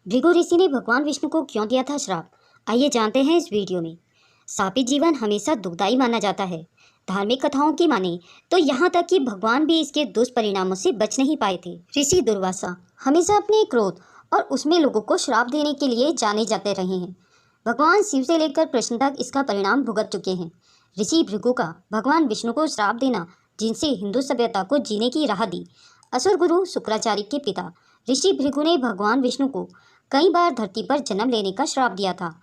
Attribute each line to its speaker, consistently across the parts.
Speaker 1: भृगु ऋषि ने भगवान विष्णु को क्यों दिया था श्राप? आइए जानते हैं इस वीडियो में। शापित जीवन हमेशा दुखदायी माना जाता है। धार्मिक कथाओं की माने तो यहाँ तक कि भगवान भी इसके दुष्परिणामों से बच नहीं पाए थे। ऋषि दुर्वासा हमेशा अपने क्रोध और उसमें लोगों को श्राप देने के लिए जाने जाते रहे हैं। भगवान शिव से लेकर कृष्ण तक इसका परिणाम भुगत चुके हैं। ऋषि भृगु का भगवान विष्णु को श्राप देना, जिनसे हिंदू सभ्यता को जीने की राह दी। असुर गुरु शुक्राचार्य के पिता ऋषि भृगु ने भगवान विष्णु को कई बार धरती पर जन्म लेने का श्राप दिया था।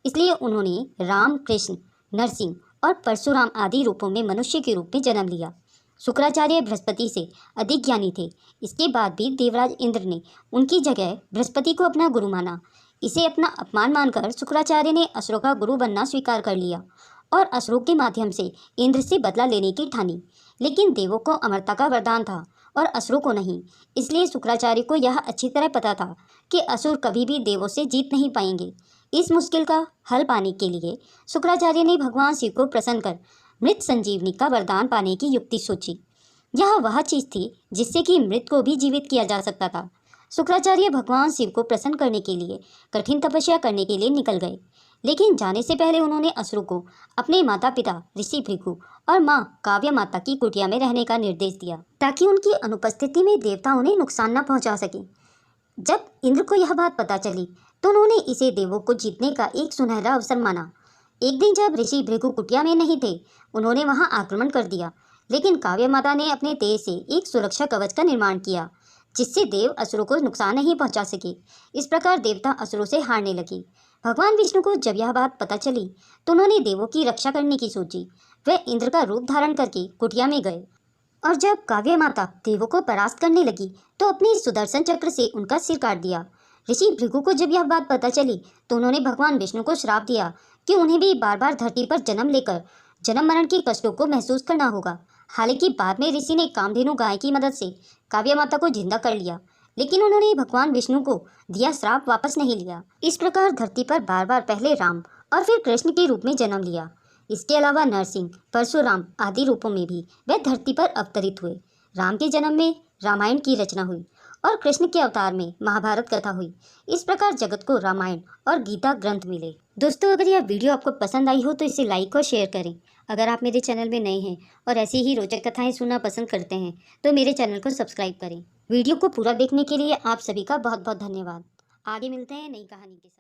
Speaker 1: इसलिए उन्होंने राम, कृष्ण, नरसिंह और परशुराम आदि रूपों में मनुष्य के रूप में जन्म लिया। शुक्राचार्य बृहस्पति से अधिक ज्ञानी थे। इसके बाद भी देवराज इंद्र ने उनकी जगह बृहस्पति को अपना गुरु माना। इसे अपना अपमान मानकर शुक्राचार्य ने असुरों का गुरु बनना स्वीकार कर लिया और असुरों के माध्यम से इंद्र से बदला लेने की ठानी। लेकिन देवों को अमरता का वरदान था और असुरों को नहीं। इसलिए शुक्राचार्य को यह अच्छी तरह पता था कि असुर कभी भी देवों से जीत नहीं पाएंगे। इस मुश्किल का हल पाने के लिए शुक्राचार्य ने भगवान शिव को प्रसन्न कर मृत संजीवनी का वरदान पाने की युक्ति सोची। यह वह चीज थी जिससे कि मृत को भी जीवित किया जा सकता था। शुक्राचार्य भगवान शिव को प्रसन्न करने के लिए कठिन तपस्या करने के लिए निकल गए। लेकिन जाने से पहले उन्होंने असुरों को अपने माता पिता ऋषि भृगु और माँ काव्य माता की कुटिया में रहने का निर्देश दिया, ताकि उनकी अनुपस्थिति में देवता उन्हें नुकसान न पहुंचा सके। जब इंद्र को यह बात पता चली तो उन्होंने इसे देवों को जीतने का एक सुनहरा अवसर माना। एक दिन जब ऋषि भृगु कुटिया में नहीं थे, उन्होंने वहां आक्रमण कर दिया। लेकिन काव्य माता ने अपने तेज से एक सुरक्षा कवच का निर्माण किया, जिससे देव असुरों को नुकसान नहीं पहुंचा सके। इस प्रकार देवता असुरों से हारने लगे। भगवान विष्णु को जब यह बात पता चली तो उन्होंने देवों की रक्षा करने की सोची। वे इंद्र का रूप धारण करके कुटिया में गए और जब काव्य माता देवों को परास्त करने लगी तो अपने सुदर्शन चक्र से उनका सिर काट दिया। ऋषि भृगु को जब यह बात पता चली तो उन्होंने भगवान विष्णु को श्राप दिया कि उन्हें भी बार बार धरती पर जन्म लेकर जन्म मरण के कष्टों को महसूस करना होगा। हालांकि बाद में ऋषि ने कामधेनु गाय की मदद से काव्य माता को जिंदा कर लिया, लेकिन उन्होंने भगवान विष्णु को दिया श्राप वापस नहीं लिया। इस प्रकार धरती पर बार बार पहले राम और फिर कृष्ण के रूप में जन्म लिया। इसके अलावा नरसिंह, परशुराम आदि रूपों में भी वे धरती पर अवतरित हुए। राम के जन्म में रामायण की रचना हुई और कृष्ण के अवतार में महाभारत कथा हुई। इस प्रकार जगत को रामायण और गीता ग्रंथ मिले। दोस्तों, अगर यह वीडियो आपको पसंद आई हो तो इसे लाइक और शेयर करें। अगर आप मेरे चैनल में नए हैं और ऐसी ही रोचक कथाएं सुनना पसंद करते हैं तो मेरे चैनल को सब्सक्राइब करें। वीडियो को पूरा देखने के लिए आप सभी का बहुत बहुत धन्यवाद। आगे मिलते हैं नई कहानी के साथ।